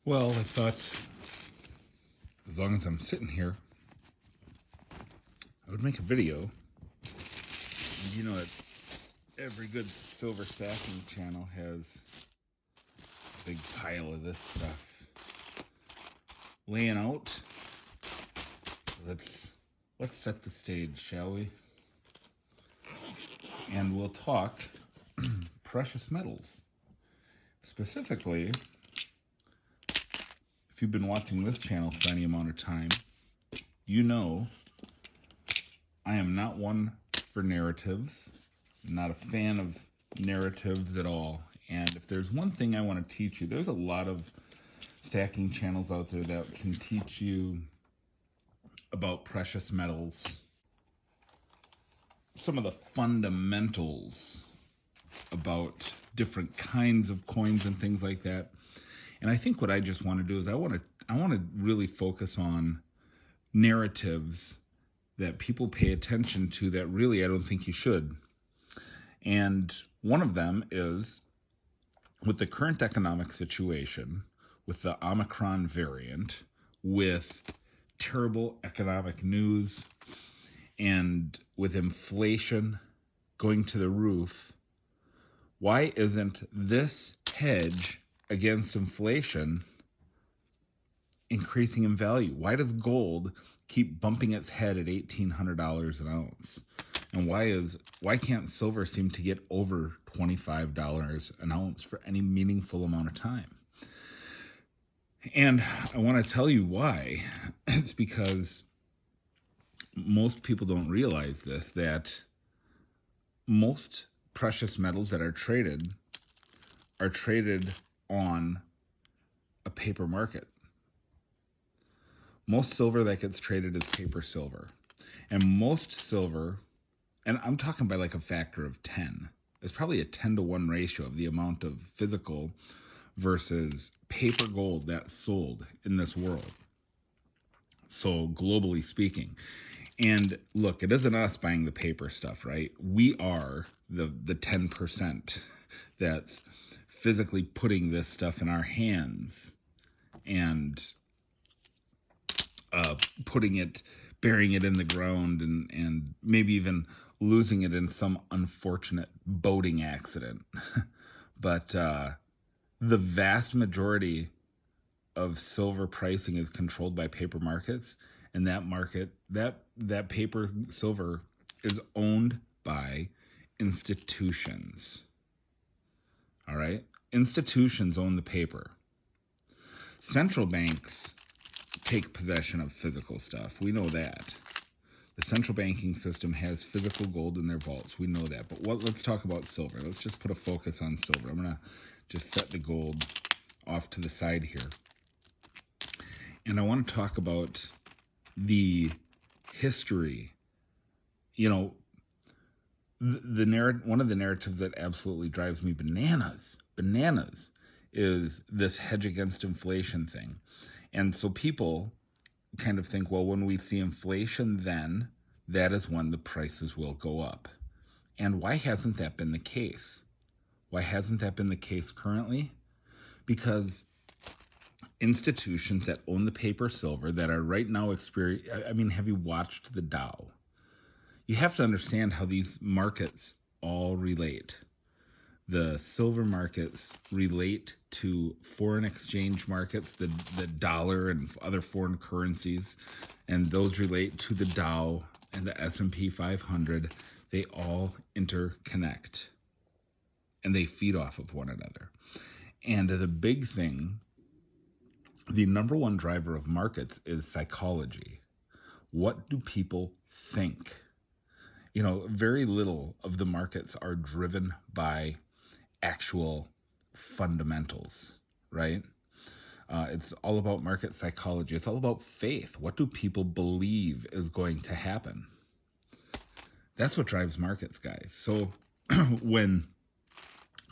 Well, I thought as long as I'm sitting here, I would make a video. And you know that every good silver stacking channel has a big pile of this stuff laying out. Let's set the stage, shall we? And we'll talk precious metals. Specifically, if you've been watching this channel for any amount of time, you know I am not one for narratives. I'm not a fan of narratives at all. And if there's one thing I want to teach you, there's a lot of stacking channels out there that can teach you about precious metals, some of the fundamentals about different kinds of coins and things like that. And I think what I just want to do is I want to really focus on narratives that people pay attention to that really I don't think you should. And one of them is, with the current economic situation, with the Omicron variant, with terrible economic news, and with inflation going to the roof, why isn't this hedge against inflation increasing in value? Why does gold keep bumping its head at $1,800 an ounce? And why can't silver seem to get over $25 an ounce for any meaningful amount of time? And I want to tell you why. It's because most people don't realize this, that most precious metals that are traded on a paper market. Most silver that gets traded is paper silver. And most silver, and I'm talking by like a factor of 10. It's probably a 10-to-1 ratio of the amount of physical versus paper gold that's sold in this world. So globally speaking. And look, it isn't us buying the paper stuff, right? We are the 10% that's physically putting this stuff in our hands and burying it in the ground and maybe even losing it in some unfortunate boating accident. But the vast majority of silver pricing is controlled by paper markets, and that market, that paper silver is owned by institutions. All right? Institutions own the paper. Central banks take possession of physical stuff. We know that. The central banking system has physical gold in their vaults. We know that. But let's talk about silver. Let's just put a focus on silver. I'm going to just set the gold off to the side here. And I want to talk about the history. You know, one of the narratives that absolutely drives me bananas is this hedge against inflation thing. And so people kind of think, well, when we see inflation, then that is when the prices will go up. And why hasn't that been the case? Why hasn't that been the case currently? Because institutions that own the paper silver that are right now have you watched the Dow? You have to understand how these markets all relate. The silver markets relate to foreign exchange markets, the dollar and other foreign currencies, and those relate to the Dow and the S&P 500. They all interconnect, and they feed off of one another. And the big thing, the number one driver of markets is psychology. What do people think? You know, very little of the markets are driven by actual fundamentals, right? It's all about market psychology. It's all about faith. What do people believe is going to happen? That's what drives markets, guys. So when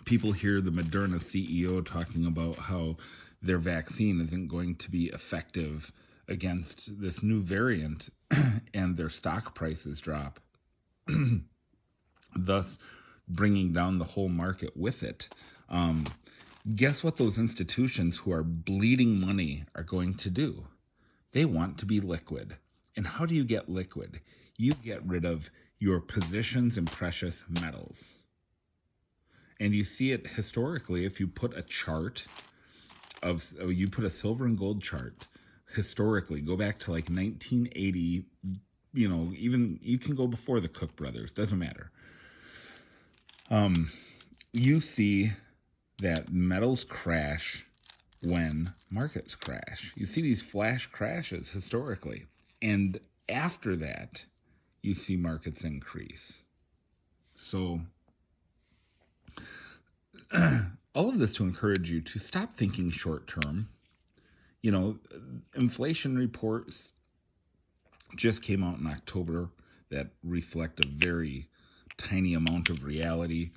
people hear the Moderna CEO talking about how their vaccine isn't going to be effective against this new variant and their stock prices drop, thus bringing down the whole market with it. Guess what those institutions who are bleeding money are going to do? They want to be liquid. And how do you get liquid? You get rid of your positions in precious metals. And you see it historically if you put a chart you put a silver and gold chart historically, go back to like 1980, even you can go before the Cook brothers, doesn't matter. You see that metals crash when markets crash. You see these flash crashes historically. And after that, you see markets increase. So all of this to encourage you to stop thinking short term. Inflation reports just came out in October that reflect a very tiny amount of reality.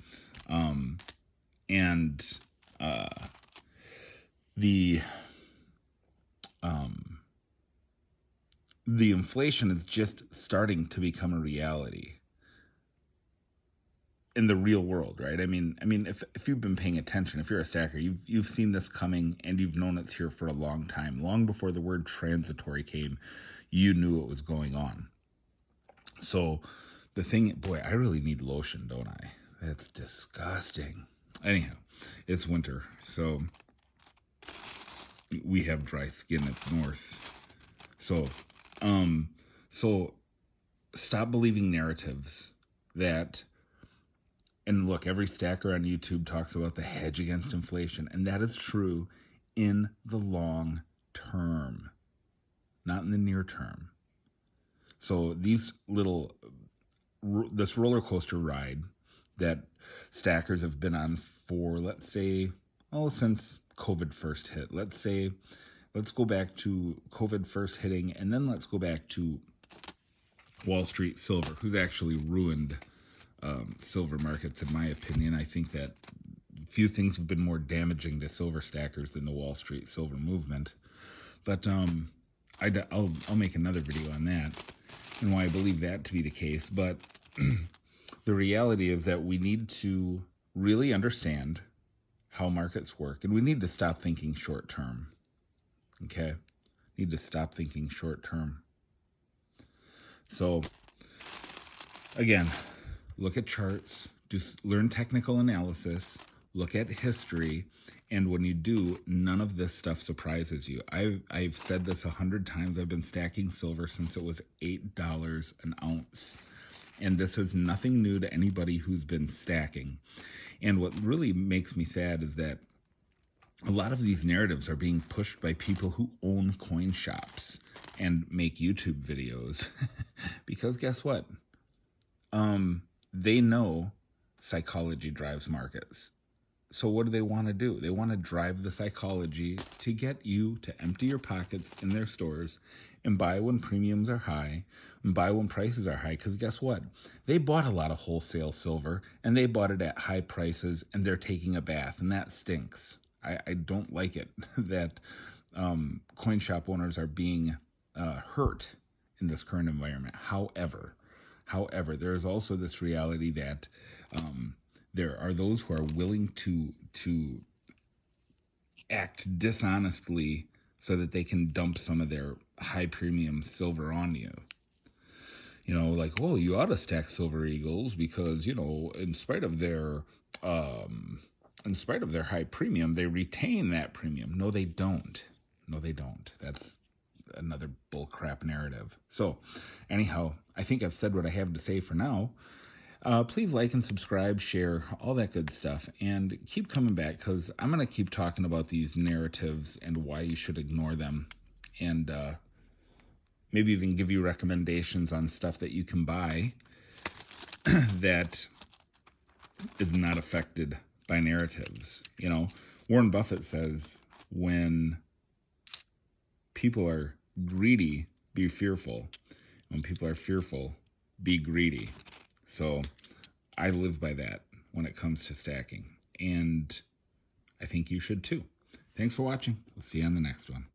The inflation is just starting to become a reality in the real world, right? I mean, if you've been paying attention, if you're a stacker, you've seen this coming, and you've known it's here for a long time. Long before the word transitory came, you knew it was going on. So the thing, boy, I really need lotion, don't I? That's disgusting. Anyhow, it's winter, so we have dry skin up north. So stop believing narratives that. And look, every stacker on YouTube talks about the hedge against inflation, and that is true in the long term, not in the near term. So this roller coaster ride that stackers have been on for, let's say, since COVID first hit. Let's go back to COVID first hitting, and then let's go back to Wall Street silver, who's actually ruined silver markets, in my opinion. I think that few things have been more damaging to silver stackers than the Wall Street silver movement. But I'll make another video on that and why I believe that to be the case. But the reality is that we need to really understand how markets work, and we need to stop thinking short term. Okay? Need to stop thinking short term. So, again, look at charts, just learn technical analysis, look at history, and when you do, none of this stuff surprises you. I've said this 100 times. I've been stacking silver since it was $8 an ounce. And this is nothing new to anybody who's been stacking. And what really makes me sad is that a lot of these narratives are being pushed by people who own coin shops and make YouTube videos. Because guess what? They know psychology drives markets. So what do they want to do? They want to drive the psychology to get you to empty your pockets in their stores and buy when premiums are high and buy when prices are high. Because guess what? They bought a lot of wholesale silver, and they bought it at high prices, and they're taking a bath, and that stinks. I don't like it that coin shop owners are being hurt in this current environment. However, there is also this reality that there are those who are willing to act dishonestly so that they can dump some of their high premium silver on you. Like, well, you ought to stack Silver Eagles because, in spite of their high premium, they retain that premium. No, they don't. That's another bullcrap narrative. So anyhow, I think I've said what I have to say for now. Please like and subscribe, share, all that good stuff, and keep coming back, because I'm going to keep talking about these narratives and why you should ignore them, and maybe even give you recommendations on stuff that you can buy that is not affected by narratives. Warren Buffett says, when people are greedy, be fearful. When people are fearful, be greedy. So I live by that when it comes to stacking, and I think you should too. Thanks for watching. We'll see you on the next one.